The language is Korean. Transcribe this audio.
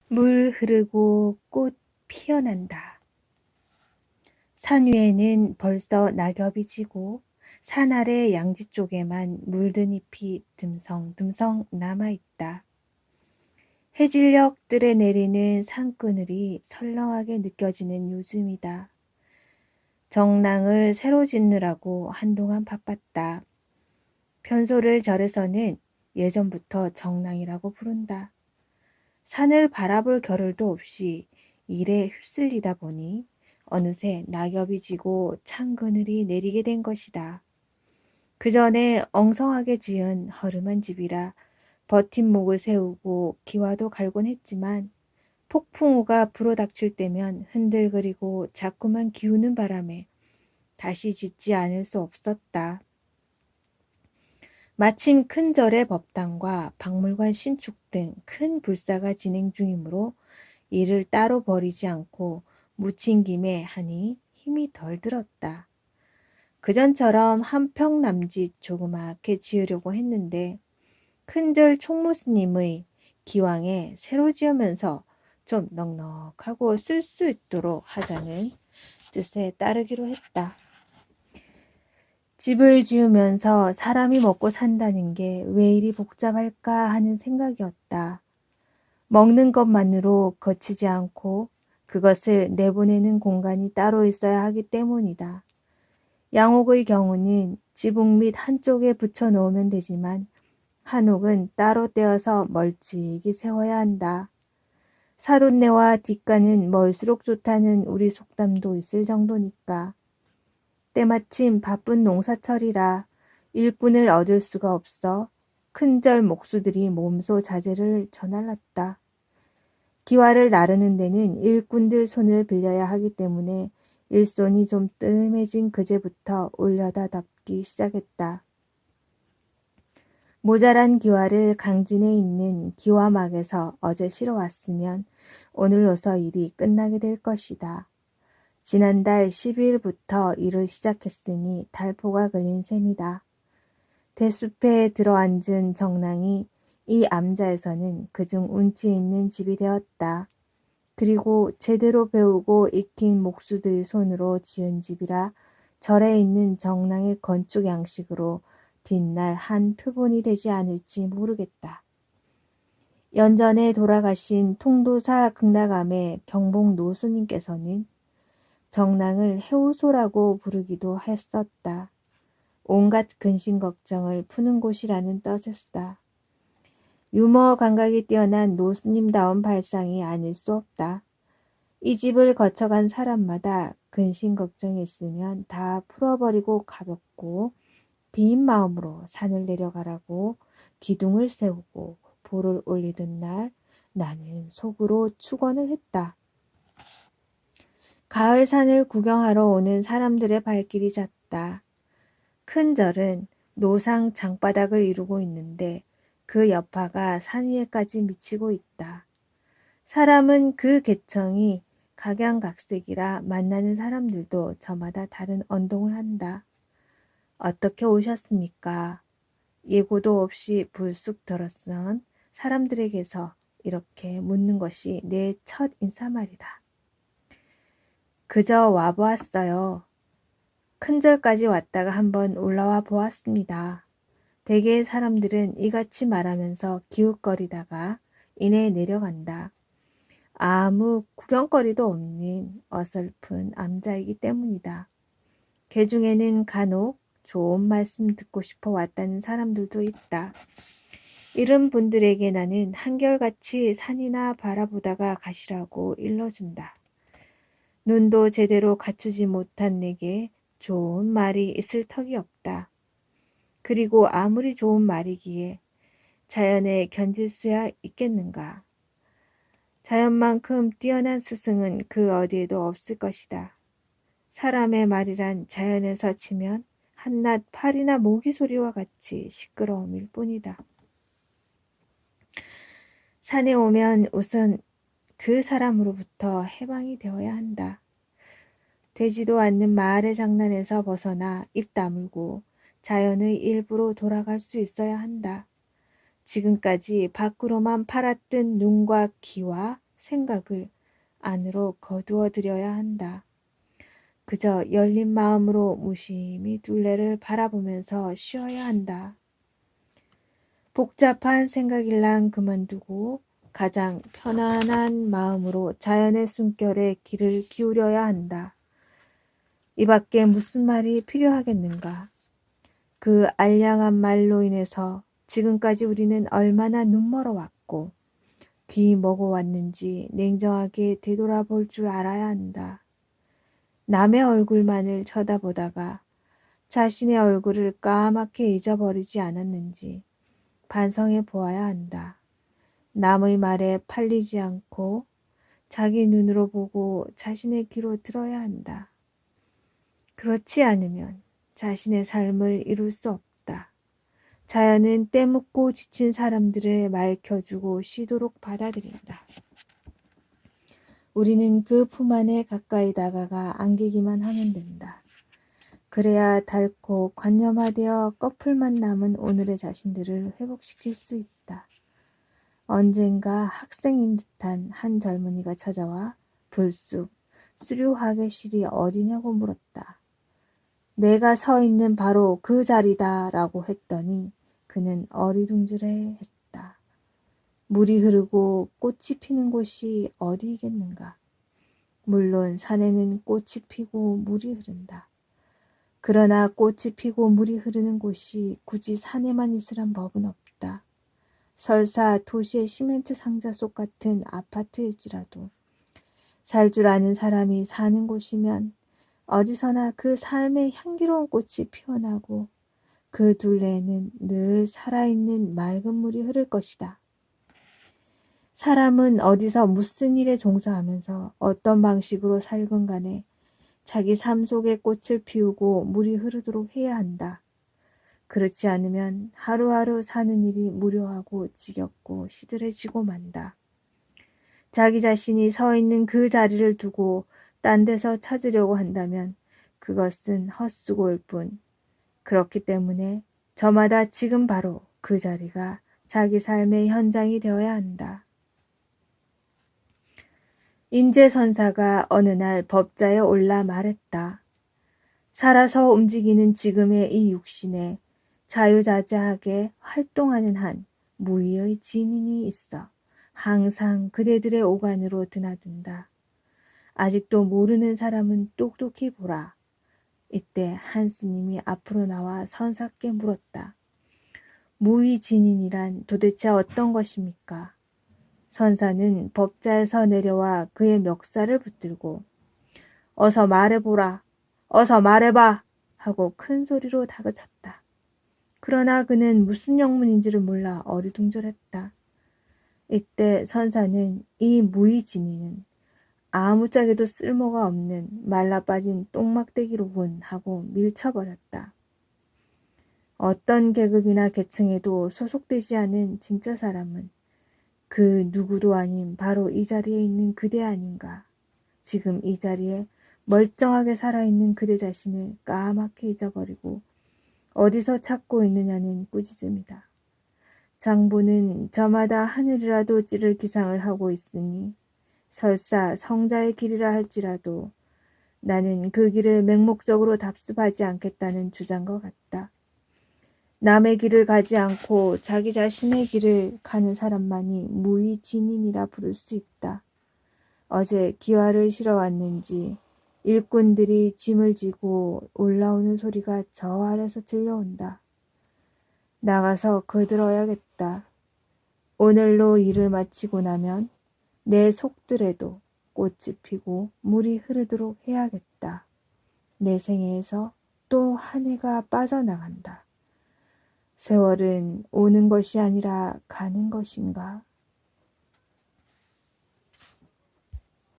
물 흐르고 꽃 피어난다. 산 위에는 벌써 낙엽이 지고 산 아래 양지 쪽에만 물든 잎이 듬성듬성 남아있다. 해질녘 뜰에 내리는 산그늘이 설렁하게 느껴지는 요즘이다. 정랑을 새로 짓느라고 한동안 바빴다. 편소를 절에서는 예전부터 정랑이라고 부른다. 산을 바라볼 겨를도 없이 일에 휩쓸리다 보니 어느새 낙엽이 지고 찬 그늘이 내리게 된 것이다. 그 전에 엉성하게 지은 허름한 집이라 버팀목을 세우고 기와도 갈곤 했지만 폭풍우가 불어닥칠 때면 흔들거리고 자꾸만 기우는 바람에 다시 짓지 않을 수 없었다. 마침 큰 절의 법당과 박물관 신축 등 큰 불사가 진행 중이므로 일을 따로 버리지 않고 묻힌 김에 하니 힘이 덜 들었다. 그전처럼 한평 남짓 조그맣게 지으려고 했는데 큰절 총무스님의 기왕에 새로 지으면서 좀 넉넉하고 쓸 수 있도록 하자는 뜻에 따르기로 했다. 집을 지으면서 사람이 먹고 산다는 게 왜 이리 복잡할까 하는 생각이었다. 먹는 것만으로 거치지 않고 그것을 내보내는 공간이 따로 있어야 하기 때문이다. 양옥의 경우는 지붕 밑 한쪽에 붙여 놓으면 되지만 한옥은 따로 떼어서 멀찍이 세워야 한다. 사돈네와 뒷간은 멀수록 좋다는 우리 속담도 있을 정도니까. 때마침 바쁜 농사철이라 일꾼을 얻을 수가 없어 큰절 목수들이 몸소 자재를 저날랐다. 기와를 나르는 데는 일꾼들 손을 빌려야 하기 때문에 일손이 좀 뜸해진 그제부터 올려다 덮기 시작했다. 모자란 기와를 강진에 있는 기와막에서 어제 실어왔으면 오늘로서 일이 끝나게 될 것이다. 지난달 12일부터 일을 시작했으니 달포가 걸린 셈이다. 대숲에 들어앉은 정랑이 이 암자에서는 그중 운치 있는 집이 되었다. 그리고 제대로 배우고 익힌 목수들 손으로 지은 집이라 절에 있는 정랑의 건축 양식으로 뒷날 한 표본이 되지 않을지 모르겠다. 연전에 돌아가신 통도사 극락암의 경복 노스님께서는 정랑을 해우소라고 부르기도 했었다. 온갖 근심 걱정을 푸는 곳이라는 뜻이었다. 유머 감각이 뛰어난 노스님다운 발상이 아닐 수 없다. 이 집을 거쳐간 사람마다 근심 걱정이 있으면 다 풀어버리고 가볍고 빈 마음으로 산을 내려가라고 기둥을 세우고 볼을 올리던 날 나는 속으로 축원을 했다. 가을 산을 구경하러 오는 사람들의 발길이 잦다. 큰 절은 노상 장바닥을 이루고 있는데 그 여파가 산 위에까지 미치고 있다. 사람은 그 계청이 각양각색이라 만나는 사람들도 저마다 다른 언동을 한다. 어떻게 오셨습니까? 예고도 없이 불쑥 들어선 사람들에게서 이렇게 묻는 것이 내 첫 인사말이다. 그저 와보았어요. 큰절까지 왔다가 한번 올라와 보았습니다. 대개의 사람들은 이같이 말하면서 기웃거리다가 이내 내려간다. 아무 구경거리도 없는 어설픈 암자이기 때문이다. 개 중에는 간혹 좋은 말씀 듣고 싶어 왔다는 사람들도 있다. 이런 분들에게 나는 한결같이 산이나 바라보다가 가시라고 일러준다. 눈도 제대로 갖추지 못한 내게 좋은 말이 있을 턱이 없다. 그리고 아무리 좋은 말이기에 자연에 견질 수야 있겠는가. 자연만큼 뛰어난 스승은 그 어디에도 없을 것이다. 사람의 말이란 자연에서 치면 한낱 파리나 모기 소리와 같이 시끄러움일 뿐이다. 산에 오면 우선 그 사람으로부터 해방이 되어야 한다. 되지도 않는 마을의 장난에서 벗어나 입 다물고 자연의 일부로 돌아갈 수 있어야 한다. 지금까지 밖으로만 팔았던 눈과 귀와 생각을 안으로 거두어 들여야 한다. 그저 열린 마음으로 무심히 둘레를 바라보면서 쉬어야 한다. 복잡한 생각일랑 그만두고 가장 편안한 마음으로 자연의 숨결에 귀를 기울여야 한다. 이 밖에 무슨 말이 필요하겠는가? 그 알량한 말로 인해서 지금까지 우리는 얼마나 눈멀어 왔고 귀 먹어왔는지 냉정하게 되돌아볼 줄 알아야 한다. 남의 얼굴만을 쳐다보다가 자신의 얼굴을 까맣게 잊어버리지 않았는지 반성해 보아야 한다. 남의 말에 팔리지 않고 자기 눈으로 보고 자신의 귀로 들어야 한다. 그렇지 않으면 자신의 삶을 이룰 수 없다. 자연은 때묻고 지친 사람들을 맑혀주고 쉬도록 받아들인다. 우리는 그 품 안에 가까이 다가가 안기기만 하면 된다. 그래야 닳고 관념화되어 꺼풀만 남은 오늘의 자신들을 회복시킬 수 있다. 언젠가 학생인 듯한 한 젊은이가 찾아와 불쑥 수료화계실이 어디냐고 물었다. 내가 서 있는 바로 그 자리다 라고 했더니 그는 어리둥절해 했다. 물이 흐르고 꽃이 피는 곳이 어디겠는가? 물론 산에는 꽃이 피고 물이 흐른다. 그러나 꽃이 피고 물이 흐르는 곳이 굳이 산에만 있으란 법은 없다. 설사 도시의 시멘트 상자 속 같은 아파트일지라도 살 줄 아는 사람이 사는 곳이면 어디서나 그 삶의 향기로운 꽃이 피어나고 그 둘레에는 늘 살아있는 맑은 물이 흐를 것이다. 사람은 어디서 무슨 일에 종사하면서 어떤 방식으로 살건 간에 자기 삶 속에 꽃을 피우고 물이 흐르도록 해야 한다. 그렇지 않으면 하루하루 사는 일이 무료하고 지겹고 시들해지고 만다. 자기 자신이 서 있는 그 자리를 두고 딴 데서 찾으려고 한다면 그것은 헛수고일 뿐. 그렇기 때문에 저마다 지금 바로 그 자리가 자기 삶의 현장이 되어야 한다. 임재선사가 어느 날 법자에 올라 말했다. 살아서 움직이는 지금의 이 육신에 자유자재하게 활동하는 한 무의의 진인이 있어 항상 그대들의 오간으로 드나든다. 아직도 모르는 사람은 똑똑히 보라. 이때 한 스님이 앞으로 나와 선사께 물었다. 무의진인이란 도대체 어떤 것입니까? 선사는 법자에서 내려와 그의 멱살을 붙들고 어서 말해보라. 어서 말해봐. 하고 큰 소리로 다그쳤다. 그러나 그는 무슨 영문인지를 몰라 어리둥절했다. 이때 선사는 이 무의진이는 아무짝에도 쓸모가 없는 말라빠진 똥막대기로군 하고 밀쳐버렸다. 어떤 계급이나 계층에도 소속되지 않은 진짜 사람은 그 누구도 아닌 바로 이 자리에 있는 그대 아닌가. 지금 이 자리에 멀쩡하게 살아있는 그대 자신을 까맣게 잊어버리고 어디서 찾고 있느냐는 꾸짖음이다. 장부는 저마다 하늘이라도 찌를 기상을 하고 있으니 설사 성자의 길이라 할지라도 나는 그 길을 맹목적으로 답습하지 않겠다는 주장과 같다. 남의 길을 가지 않고 자기 자신의 길을 가는 사람만이 무의진인이라 부를 수 있다. 어제 기와를 실어 왔는지 일꾼들이 짐을 지고 올라오는 소리가 저 아래서 들려온다. 나가서 거들어야겠다. 오늘로 일을 마치고 나면 내 속들에도 꽃이 피고 물이 흐르도록 해야겠다. 내 생애에서 또 한 해가 빠져나간다. 세월은 오는 것이 아니라 가는 것인가?